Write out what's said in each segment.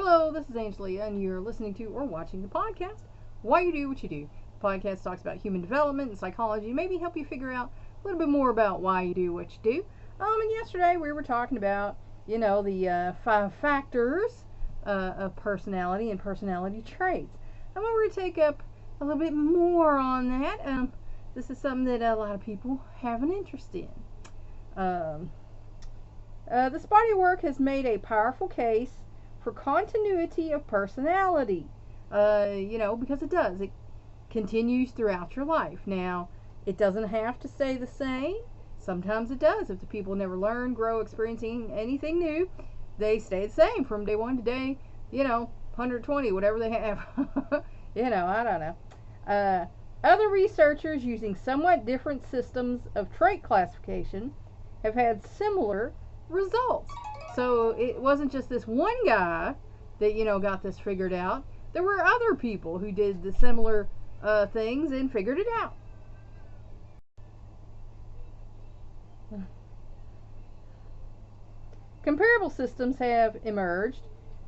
Hello, this is Angelia, and you're listening to or watching the podcast, Why You Do What You Do. The podcast talks about human development and psychology, maybe help you figure out a little bit more about why you do what you do. And yesterday we were talking about, the 5 factors of personality and personality traits. And we're going to take up a little bit more on that. This is something that a lot of people have an interest in. This body of work has made a powerful case for continuity of personality, because it does. It continues throughout your life. Now, it doesn't have to stay the same. Sometimes it does. If the people never learn, grow, experiencing anything new, they stay the same from day 1 to day, 120, whatever they have. I don't know. Other researchers using somewhat different systems of trait classification have had similar results. So it wasn't just this one guy that, got this figured out. There were other people who did the similar things and figured it out. Comparable systems have emerged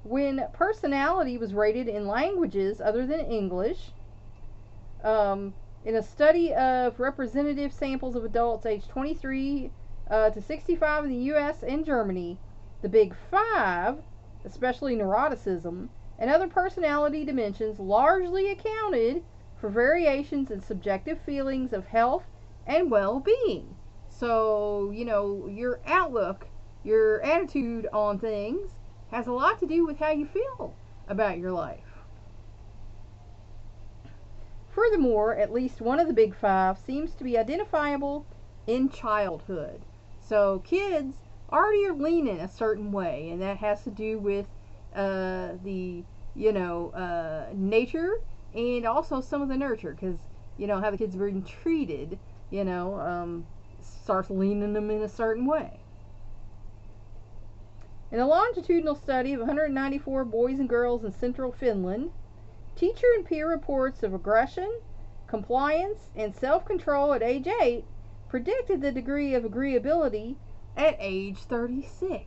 when personality was rated in languages other than English. In a study of representative samples of adults aged 23 to 65 in the U.S. and Germany, the Big Five, especially neuroticism, and other personality dimensions largely accounted for variations in subjective feelings of health and well-being. So, your outlook, your attitude on things has a lot to do with how you feel about your life. Furthermore, at least one of the Big Five seems to be identifiable in childhood. So kids already are leaning a certain way, and that has to do with the nature and also some of the nurture, because how the kids are being treated starts leaning them in a certain way. In a longitudinal study of 194 boys and girls in central Finland, teacher and peer reports of aggression, compliance, and self-control at age 8 predicted the degree of agreeability at age 36.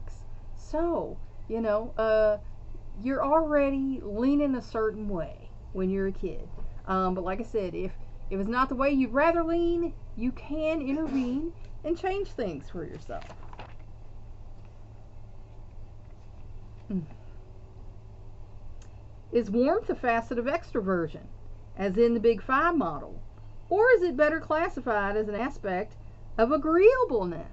So, you're already leaning a certain way when you're a kid. But like I said, if it's not the way you'd rather lean, you can intervene and change things for yourself. Is warmth a facet of extroversion, as in the Big Five model? Or is it better classified as an aspect of agreeableness?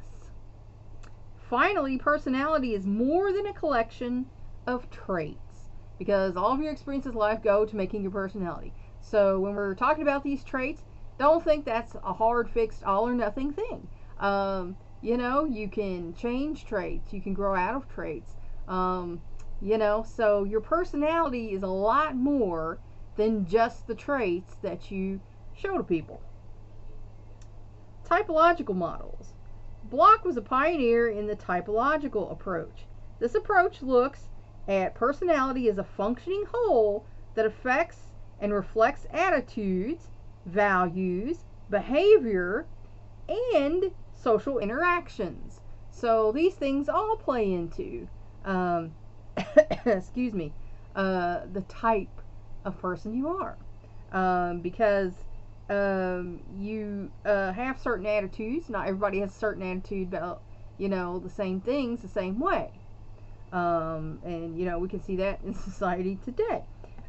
Finally, personality is more than a collection of traits, because all of your experiences in life go to making your personality. So when we're talking about these traits, don't think that's a hard, fixed, all or nothing thing. You can change traits, you can grow out of traits. So your personality is a lot more than just the traits that you show to people. Typological models. Block was a pioneer in the typological approach. This approach looks at personality as a functioning whole that affects and reflects attitudes, values, behavior, and social interactions. So these things all play into the type of person you are, because you have certain attitudes. Not everybody has a certain attitude about the same things the same way, and we can see that in society today.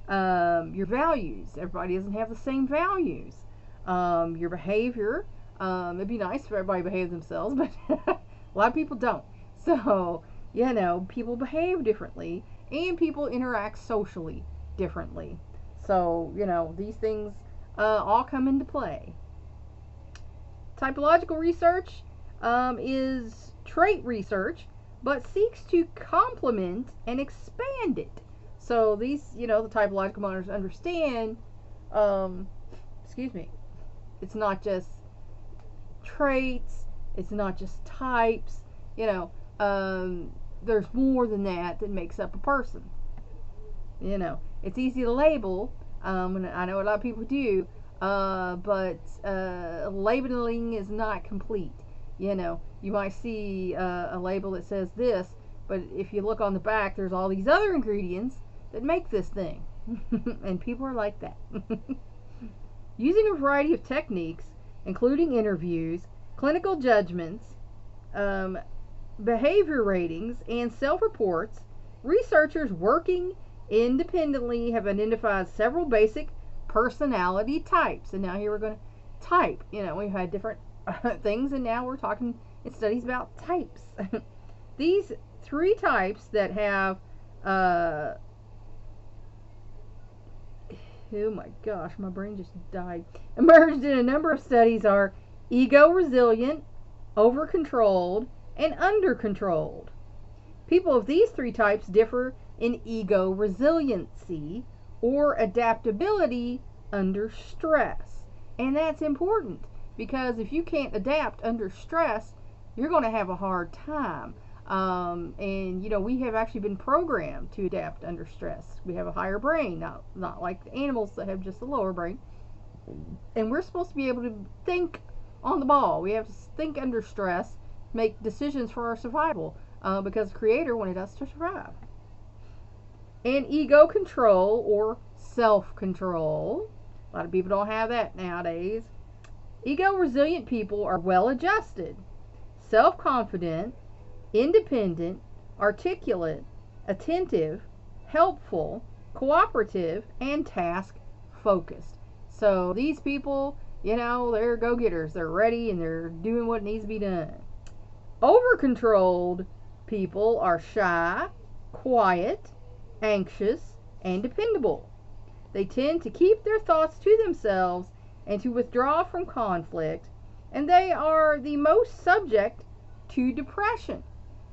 Your values, everybody doesn't have the same values. Your behavior, it'd be nice if everybody behaved themselves, but a lot of people don't. So people behave differently, and people interact socially differently. So these things all come into play. Typological research is trait research, but seeks to complement and expand it. So these, the typological models understand, it's not just traits, it's not just types, there's more than that makes up a person. It's easy to label, and I know a lot of people do, but labeling is not complete. You might see a label that says this, but if you look on the back, there's all these other ingredients that make this thing. And people are like that. Using a variety of techniques, including interviews, clinical judgments, behavior ratings, and self-reports, researchers working independently have identified several basic personality types. And now here we're going to type. We've had different things, and now we're talking in studies about types. These 3 types that have oh my gosh, my brain just died, emerged in a number of studies are ego-resilient, over-controlled, and under-controlled. People of these 3 types differ in ego-resiliency or adaptability under stress. And that's important, because if you can't adapt under stress, you're going to have a hard time. And we have actually been programmed to adapt under stress. We have a higher brain, not like the animals that have just a lower brain. And we're supposed to be able to think on the ball. We have to think under stress, make decisions for our survival, because the Creator wanted us to survive. And ego control or self-control. A lot of people don't have that nowadays. Ego-resilient people are well-adjusted, self-confident, independent, articulate, attentive, helpful, cooperative, and task-focused. So these people, they're go-getters. They're ready and they're doing what needs to be done. Over-controlled people are shy, quiet, anxious, and dependable. They tend to keep their thoughts to themselves and to withdraw from conflict, and they are the most subject to depression.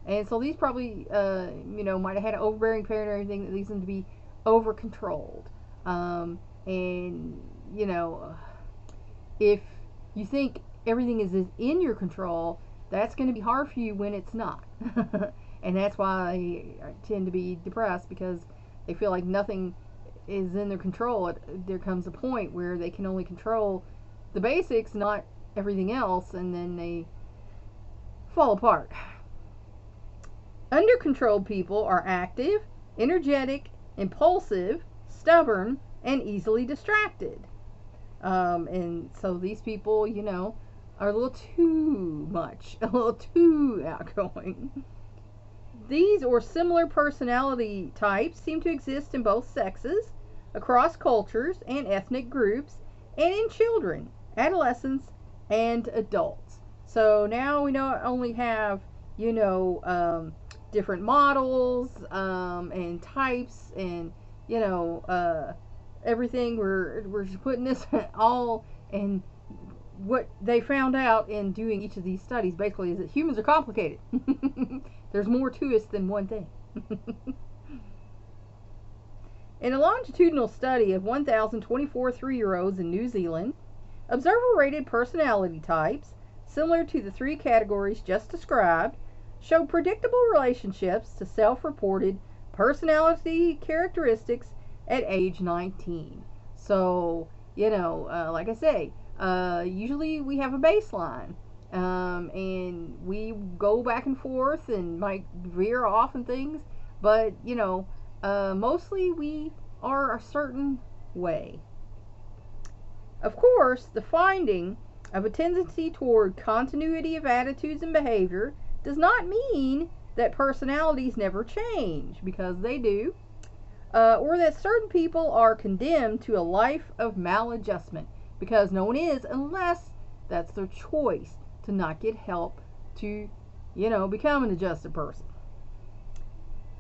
And so these probably, might have had an overbearing parent or anything that leads them to be over-controlled. And, if you think everything is in your control, that's going to be hard for you when it's not. And that's why they tend to be depressed, because they feel like nothing is in their control. There comes a point where they can only control the basics, not everything else, and then they fall apart. Under-controlled people are active, energetic, impulsive, stubborn, and easily distracted. And so these people, are a little too much, a little too outgoing. These or similar personality types seem to exist in both sexes, across cultures and ethnic groups, and in children, adolescents, and adults. So now we not only have, different models and types and everything. We're just putting this all, and what they found out in doing each of these studies basically is that humans are complicated. There's more to us than one thing. In a longitudinal study of 1,024 3-year-olds in New Zealand, observer rated personality types similar to the 3 categories just described showed predictable relationships to self-reported personality characteristics at age 19. So, like I say, usually we have a baseline, and we go back and forth and might veer off and things, but, mostly we are a certain way. Of course, the finding of a tendency toward continuity of attitudes and behavior does not mean that personalities never change, because they do, or that certain people are condemned to a life of maladjustment, because no one is, unless that's their choice to not get help to, become an adjusted person.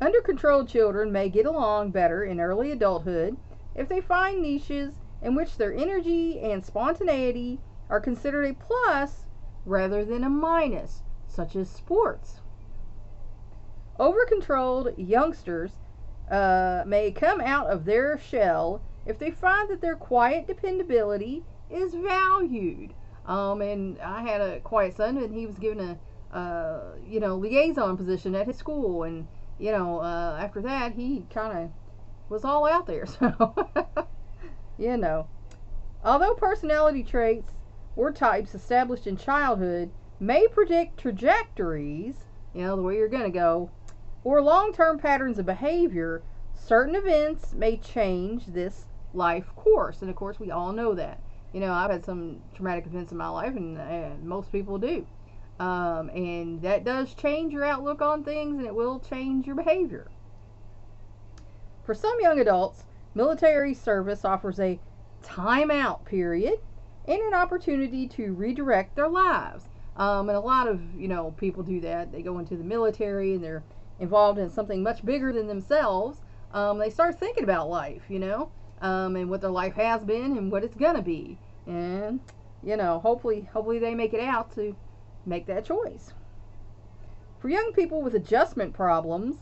Under-controlled children may get along better in early adulthood if they find niches in which their energy and spontaneity are considered a plus rather than a minus, such as sports. Over-controlled youngsters may come out of their shell if they find that their quiet dependability is valued. And I had a quiet son, and he was given a liaison position at his school, and after that he kind of was all out there. So although personality traits or types established in childhood may predict trajectories, the way you're going to go, or long-term patterns of behavior, Certain events may change this life course, and of course we all know that. I've had some traumatic events in my life, and most people do. And that does change your outlook on things, and it will change your behavior. For some young adults, military service offers a timeout period and an opportunity to redirect their lives. And a lot of people do that. They go into the military and they're involved in something much bigger than themselves. They start thinking about life, and what their life has been and what it's gonna be. And hopefully they make it out to make that choice. For young people with adjustment problems,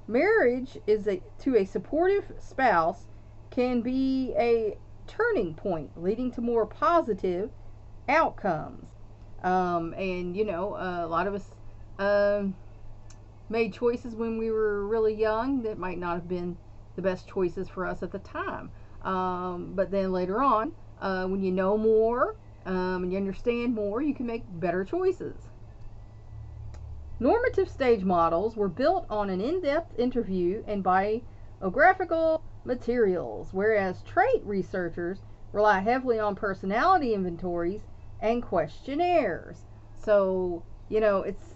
marriage to a supportive spouse can be a turning point, leading to more positive outcomes. And a lot of us made choices when we were really young that might not have been the best choices for us at the time. But then later on, when you know more and you understand more, you can make better choices. Normative stage models were built on an in-depth interview and biographical materials, whereas trait researchers rely heavily on personality inventories and questionnaires. So, it's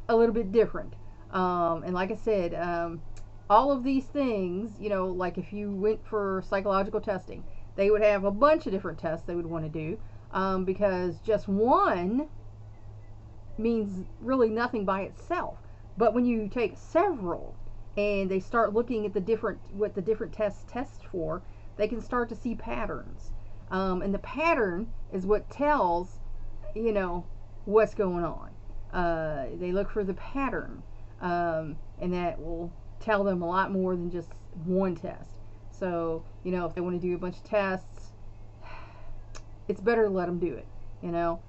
a little bit different. And like I said, all of these things, like if you went for psychological testing, they would have a bunch of different tests they would want to do, because just one means really nothing by itself. But when you take several and they start looking at what the different tests test for, they can start to see patterns. And the pattern is what tells, what's going on. They look for the pattern, and that will tell them a lot more than just one test. So, if they want to do a bunch of tests, it's better to let them do it,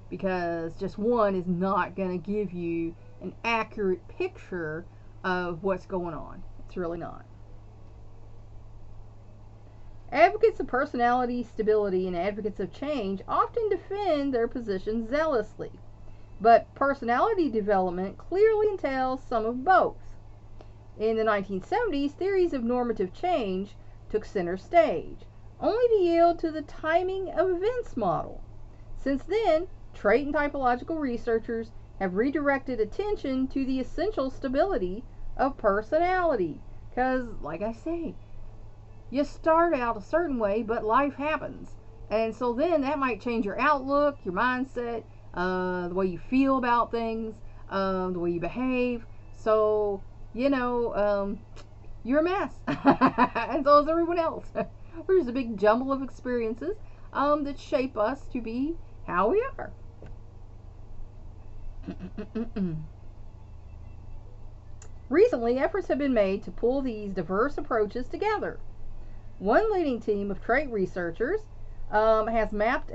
because just one is not going to give you an accurate picture of what's going on. It's really not. Advocates of personality stability and advocates of change often defend their positions zealously, but personality development clearly entails some of both. In the 1970s, theories of normative change took center stage, only to yield to the timing of events model. Since then, trait and typological researchers have redirected attention to the essential stability of personality. Because, like I say, you start out a certain way, but life happens. And so then that might change your outlook, your mindset, the way you feel about things, the way you behave. So, you're a mess. And so is everyone else. We're just a big jumble of experiences that shape us to be how we are. Recently, efforts have been made to pull these diverse approaches together. One leading team of trait researchers has mapped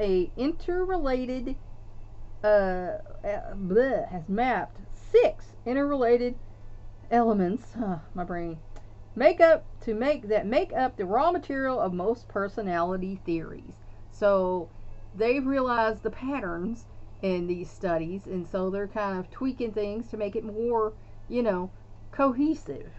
six interrelated elements. My brain make up the raw material of most personality theories. So they've realized the patterns in these studies, and so they're kind of tweaking things to make it more, cohesive.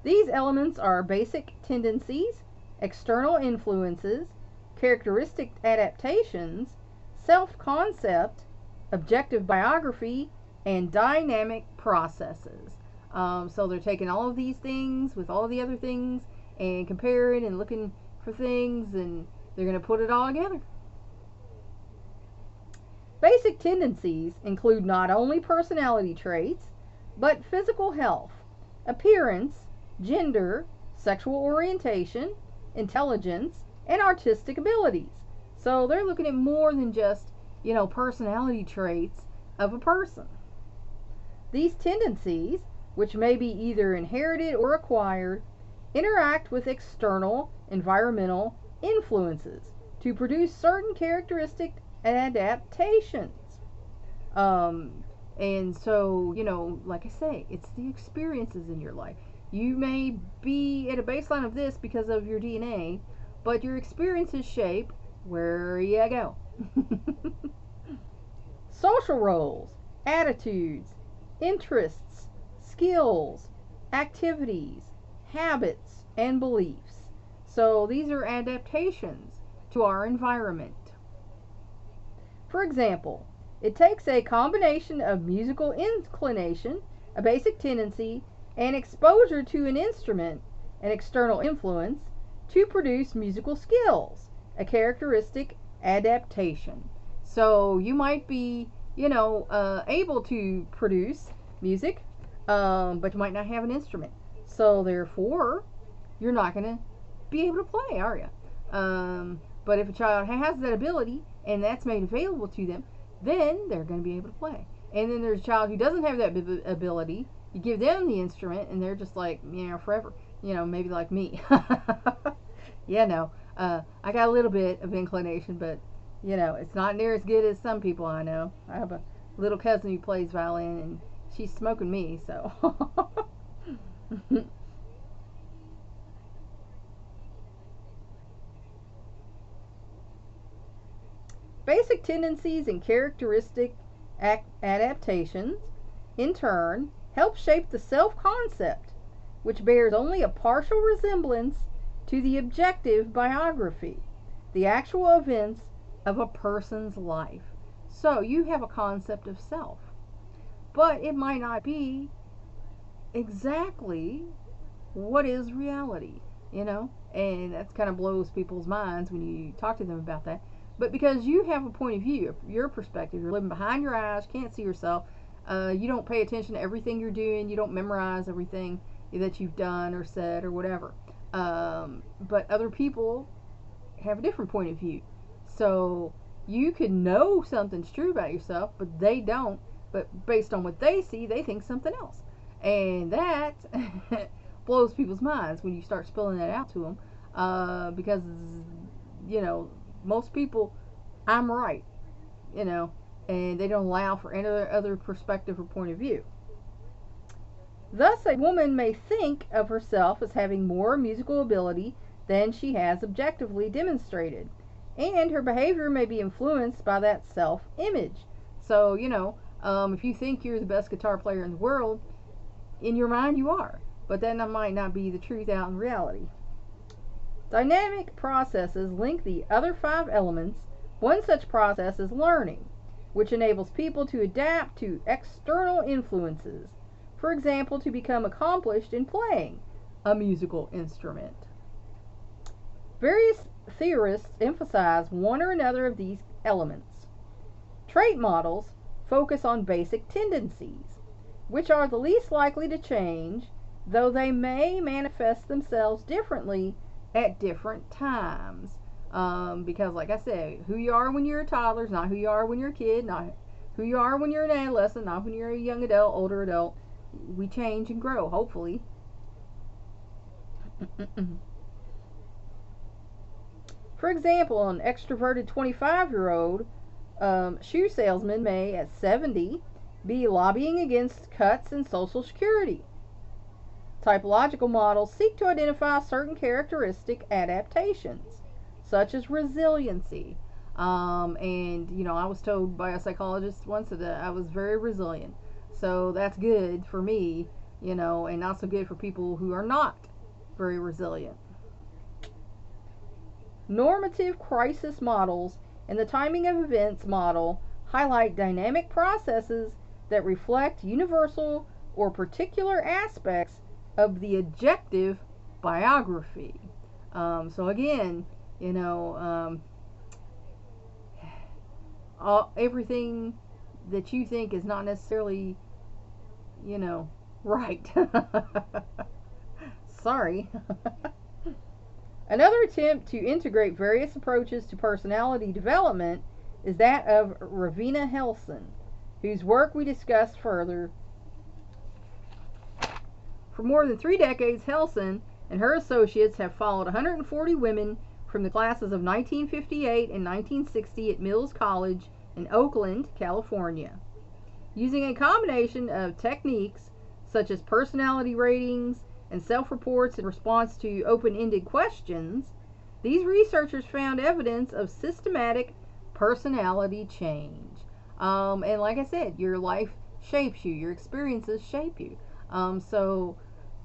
These elements are basic tendencies, external influences, characteristic adaptations, self-concept, objective biography, and dynamic processes. So they're taking all of these things with all the other things and comparing and looking for things, and they're going to put it all together. Basic tendencies include not only personality traits, but physical health, appearance, gender, sexual orientation, intelligence, and artistic abilities. So they're looking at more than just, personality traits of a person. These tendencies, which may be either inherited or acquired, interact with external environmental influences to produce certain characteristic adaptations. And so, like I say, it's the experiences in your life. You may be at a baseline of this because of your DNA, but your experiences shape where you go. Social roles. attitudes, interests, skills, activities, habits, and beliefs. So these are adaptations to our environment. For example, it takes a combination of musical inclination, a basic tendency, and exposure to an instrument, an external influence, to produce musical skills, a characteristic adaptation. So you might be, able to produce music, but you might not have an instrument. So therefore, you're not going to be able to play, are you? But if a child has that ability and that's made available to them, then they're going to be able to play. And then there's a child who doesn't have that ability. You give them the instrument and they're just like, forever. Maybe like me. I got a little bit of inclination, but it's not near as good as some people I know. I have a little cousin who plays violin, and she's smoking me, so. Basic tendencies and characteristic adaptations, in turn, help shape the self-concept, which bears only a partial resemblance to the objective biography, the actual events of a person's life. So you have a concept of self, but it might not be exactly what is reality, and that kind of blows people's minds when you talk to them about that. But because you have a point of view, your perspective, you're living behind your eyes, can't see yourself, you don't pay attention to everything you're doing, you don't memorize everything that you've done or said or whatever. But other people have a different point of view. So you could know something's true about yourself, but they don't. But based on what they see, they think something else. And that blows people's minds when you start spilling that out to them. Because, most people, I'm right, and they don't allow for any other perspective or point of view. Thus, a woman may think of herself as having more musical ability than she has objectively demonstrated, and her behavior may be influenced by that self-image. So, if you think you're the best guitar player in the world, in your mind you are, but that might not be the truth out in reality. Dynamic processes link the other 5 elements. One such process is learning, which enables people to adapt to external influences. For example, to become accomplished in playing a musical instrument. Various theorists emphasize one or another of these elements. Trait models focus on basic tendencies, which are the least likely to change, though they may manifest themselves differently at different times. Because like I said, who you are when you're a toddler is not who you are when you're a kid, not who you are when you're an adolescent, not when you're a young adult, older adult. We change and grow, hopefully. For example, an extroverted 25-year-old shoe salesman may, at 70, be lobbying against cuts in Social Security. Typological models seek to identify certain characteristic adaptations, such as resiliency. And, I was told by a psychologist once that I was very resilient. So that's good for me, and not so good for people who are not very resilient. Normative crisis models and the timing of events model highlight dynamic processes that reflect universal or particular aspects of the objective biography. So again, everything that you think is not necessarily, right. Sorry. Another attempt to integrate various approaches to personality development is that of Ravina Helson, whose work we discussed further. For more than 3 decades, Helson and her associates have followed 140 women from the classes of 1958 and 1960 at Mills College in Oakland, California. Using a combination of techniques such as personality ratings and self-reports in response to open-ended questions, these researchers found evidence of systematic personality change. And like I said, your life shapes you, your experiences shape you. So,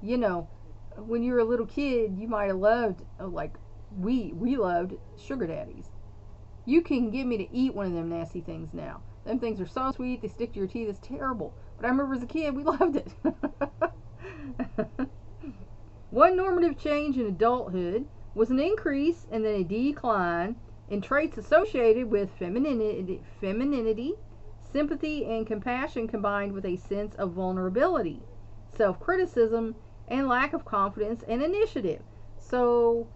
you know, when you were a little kid, you might have loved, like we loved sugar daddies. You can get me to eat one of them nasty things now. Them things are so sweet, they stick to your teeth, it's terrible. But I remember as a kid, we loved it. One normative change in adulthood was an increase and then a decline in traits associated with femininity, sympathy, and compassion combined with a sense of vulnerability, self-criticism, and lack of confidence and initiative. So,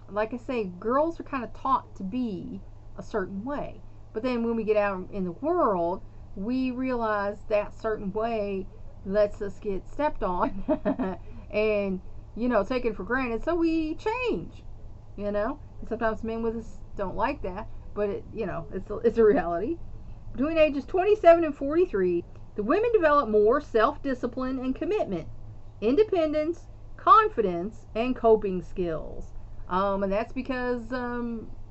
like I say, girls are kind of taught to be a certain way. But then when we get out in the world, we realize that certain way lets us get stepped on and, taken for granted. So we change, And sometimes men with us don't like that, but it's a reality. Between ages 27 and 43, the women develop more self-discipline and commitment, independence, confidence, and coping skills. And that's because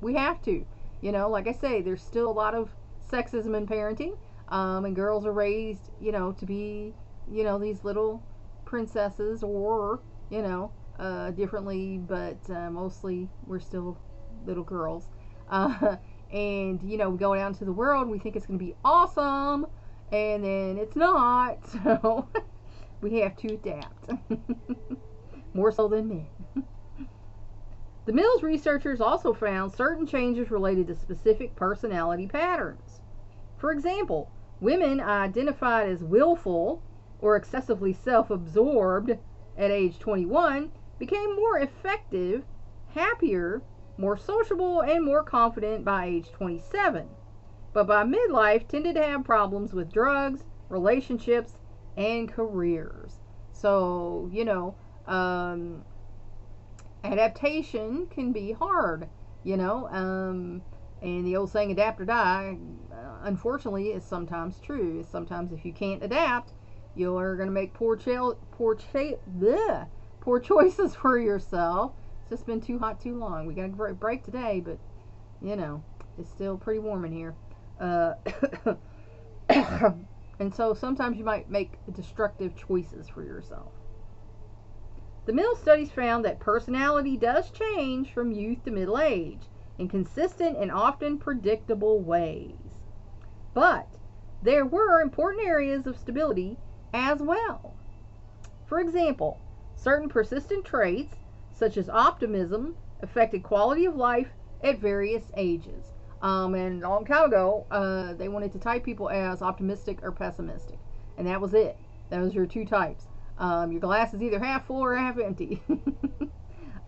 we have to. Like I say, there's still a lot of sexism in parenting, and girls are raised, to be, these little princesses or, differently, but mostly we're still little girls. And, we go out into the world, we think it's going to be awesome, and then it's not. So we have to adapt. More so than men. The Mills researchers also found certain changes related to specific personality patterns. For example, women identified as willful or excessively self-absorbed at age 21 became more effective, happier, more sociable, and more confident by age 27. But by midlife tended to have problems with drugs, relationships, and careers. So, adaptation can be hard, and the old saying adapt or die, unfortunately, is sometimes true. Sometimes if you can't adapt, you're going to make poor choices for yourself. It's just been too hot too long. We got a break today, but it's still pretty warm in here. And so sometimes you might make destructive choices for yourself. The Mill studies found that personality does change from youth to middle age in consistent and often predictable ways. But there were important areas of stability as well. For example, certain persistent traits, such as optimism, affected quality of life at various ages. And a long time ago, they wanted to type people as optimistic or pessimistic. And that was it. Those are your two types. Your glass is either half full or half empty.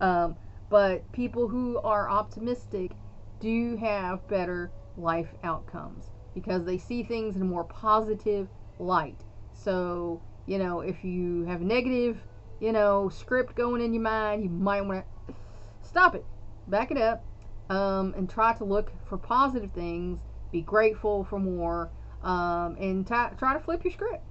But people who are optimistic do have better life outcomes because they see things in a more positive light. So, if you have a negative, script going in your mind, you might want to stop it, back it up, and try to look for positive things, be grateful for more, and try to flip your script.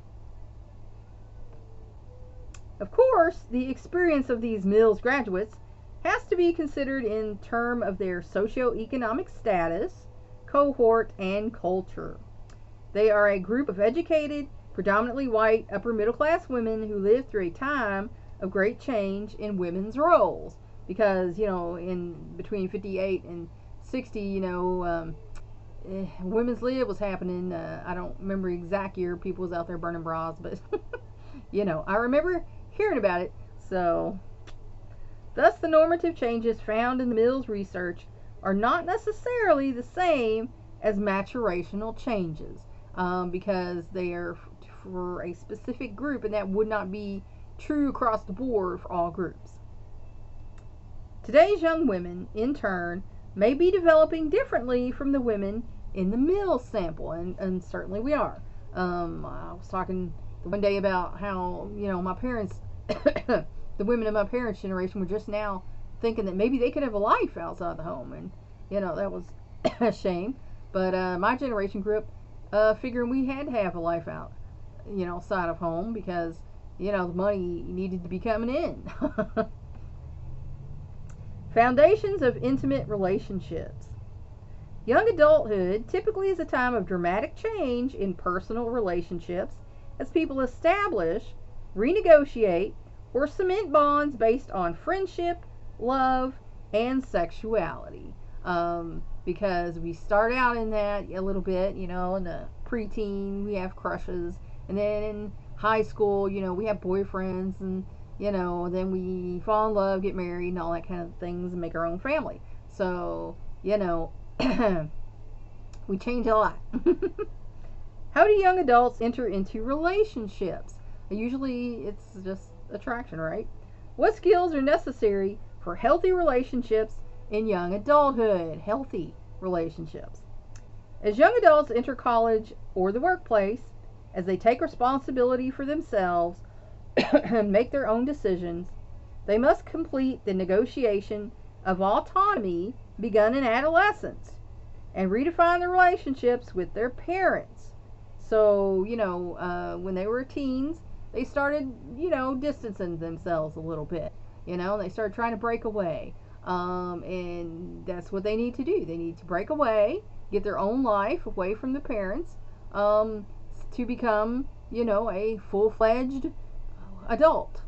Of course, the experience of these Mills graduates has to be considered in terms of their socioeconomic status, cohort, and culture. They are a group of educated, predominantly white, upper middle class women who lived through a time of great change in women's roles. Because, in between 58 and 60, women's lib was happening. I don't remember the exact year people was out there burning bras, but, I remember hearing about it. So, thus the normative changes found in the Mills research are not necessarily the same as maturational changes, because they are for a specific group, and that would not be true across the board for all groups. Today's young women, in turn, may be developing differently from the women in the Mills sample, and certainly we are. I was talking the one day about how, my parents, the women of my parents' generation were just now thinking that maybe they could have a life outside the home, and, that was a shame. But my generation grew up figuring we had to have a life outside of home because, the money needed to be coming in. Foundations of intimate relationships. Young adulthood typically is a time of dramatic change in personal relationships as people establish, renegotiate, or cement bonds based on friendship, love, and sexuality. Because we start out in that a little bit, in the preteen, we have crushes, and then in high school, we have boyfriends, and, then we fall in love, get married, and all that kind of things, and make our own family. So, we change a lot. How do young adults enter into relationships? Usually it's just attraction, right? What skills are necessary for healthy relationships in young adulthood? Healthy relationships. As young adults enter college or the workplace, as they take responsibility for themselves and make their own decisions, they must complete the negotiation of autonomy begun in adolescence and redefine their relationships with their parents. So, when they were teens, they started, distancing themselves a little bit. They started trying to break away. And that's what they need to do. They need to break away, get their own life away from the parents, to become, a full-fledged adult.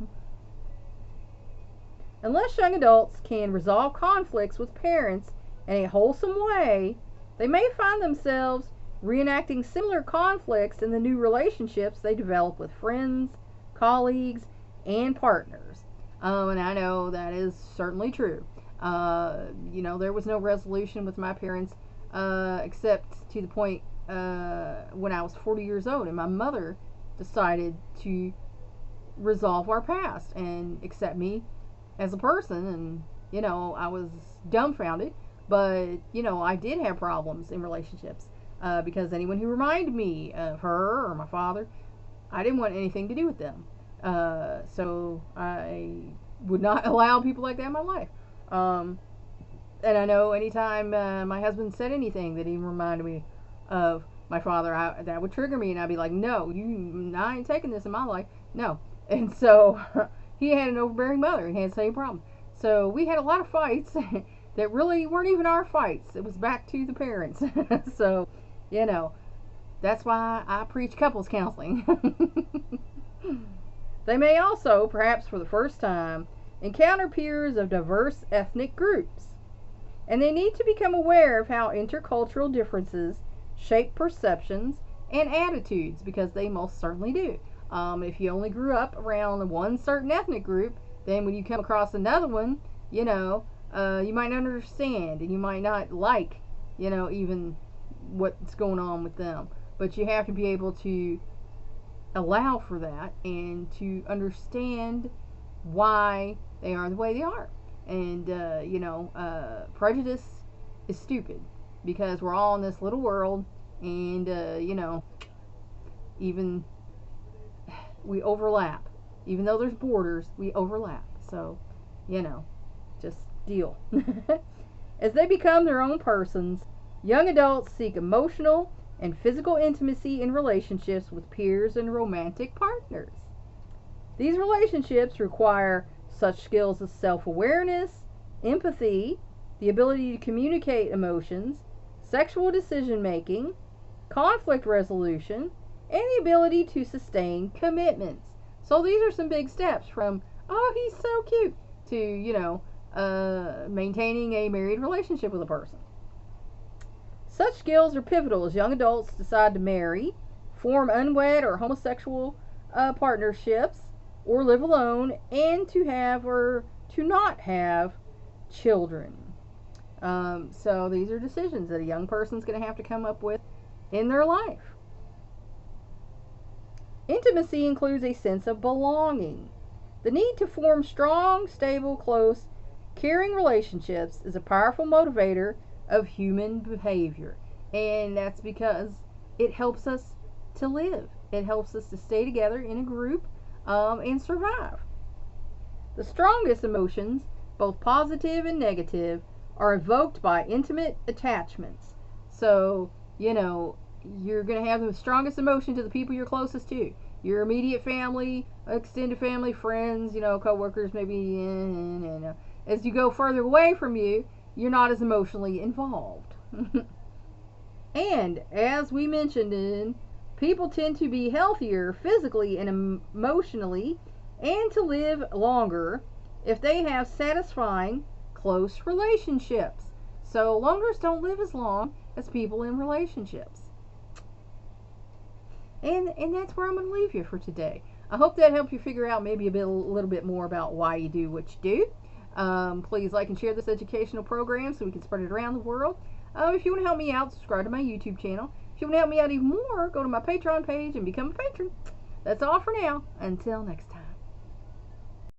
Unless young adults can resolve conflicts with parents in a wholesome way, they may find themselves reenacting similar conflicts in the new relationships they develop with friends, colleagues, and partners. And I know that is certainly true. There was no resolution with my parents except to the point when I was 40 years old, and my mother decided to resolve our past and accept me as a person. And I was dumbfounded, but I did have problems in relationships because anyone who reminded me of her or my father, I didn't want anything to do with them. So I would not allow people like that in my life. And I know anytime my husband said anything that even reminded me of my father, that would trigger me, and I'd be like, no, I ain't taking this in my life. No. And so he had an overbearing mother and had the same problem. So we had a lot of fights that really weren't even our fights. It was back to the parents. So, that's why I preach couples counseling. They may also, perhaps for the first time, encounter peers of diverse ethnic groups, and they need to become aware of how intercultural differences shape perceptions and attitudes, because they most certainly do. If you only grew up around one certain ethnic group, then when you come across another one, you might not understand, and you might not like, even what's going on with them. But you have to be able to allow for that and to understand why they are the way they are. And, prejudice is stupid, because we're all in this little world, and, even we overlap. Even though there's borders, we overlap. So, just deal. As they become their own persons, young adults seek emotional and physical intimacy in relationships with peers and romantic partners. These relationships require such skills as self-awareness, empathy, the ability to communicate emotions, sexual decision-making, conflict resolution, and the ability to sustain commitments. So these are some big steps from, oh, he's so cute, to, maintaining a married relationship with a person. Such skills are pivotal as young adults decide to marry, form unwed or homosexual partnerships, or live alone, and to have or to not have children. So these are decisions that a young person's going to have to come up with in their life. Intimacy includes a sense of belonging. The need to form strong, stable, close, caring relationships is a powerful motivator of human behavior. And that's because it helps us to live. It helps us to stay together in a group and survive. The strongest emotions, both positive and negative, are evoked by intimate attachments. So, you're going to have the strongest emotion to the people you're closest to. Your immediate family, extended family, friends, co-workers maybe. And as you go further away from you, you're not as emotionally involved. And as we mentioned, people tend to be healthier physically and emotionally and to live longer if they have satisfying close relationships. So longers don't live as long as people in relationships. And that's where I'm going to leave you for today. I hope that helped you figure out maybe a little bit more about why you do what you do. Please like and share this educational program so we can spread it around the world. If you want to help me out, subscribe to my YouTube channel. If you want to help me out even more, go to my Patreon page and become a patron. That's all for now. Until next time.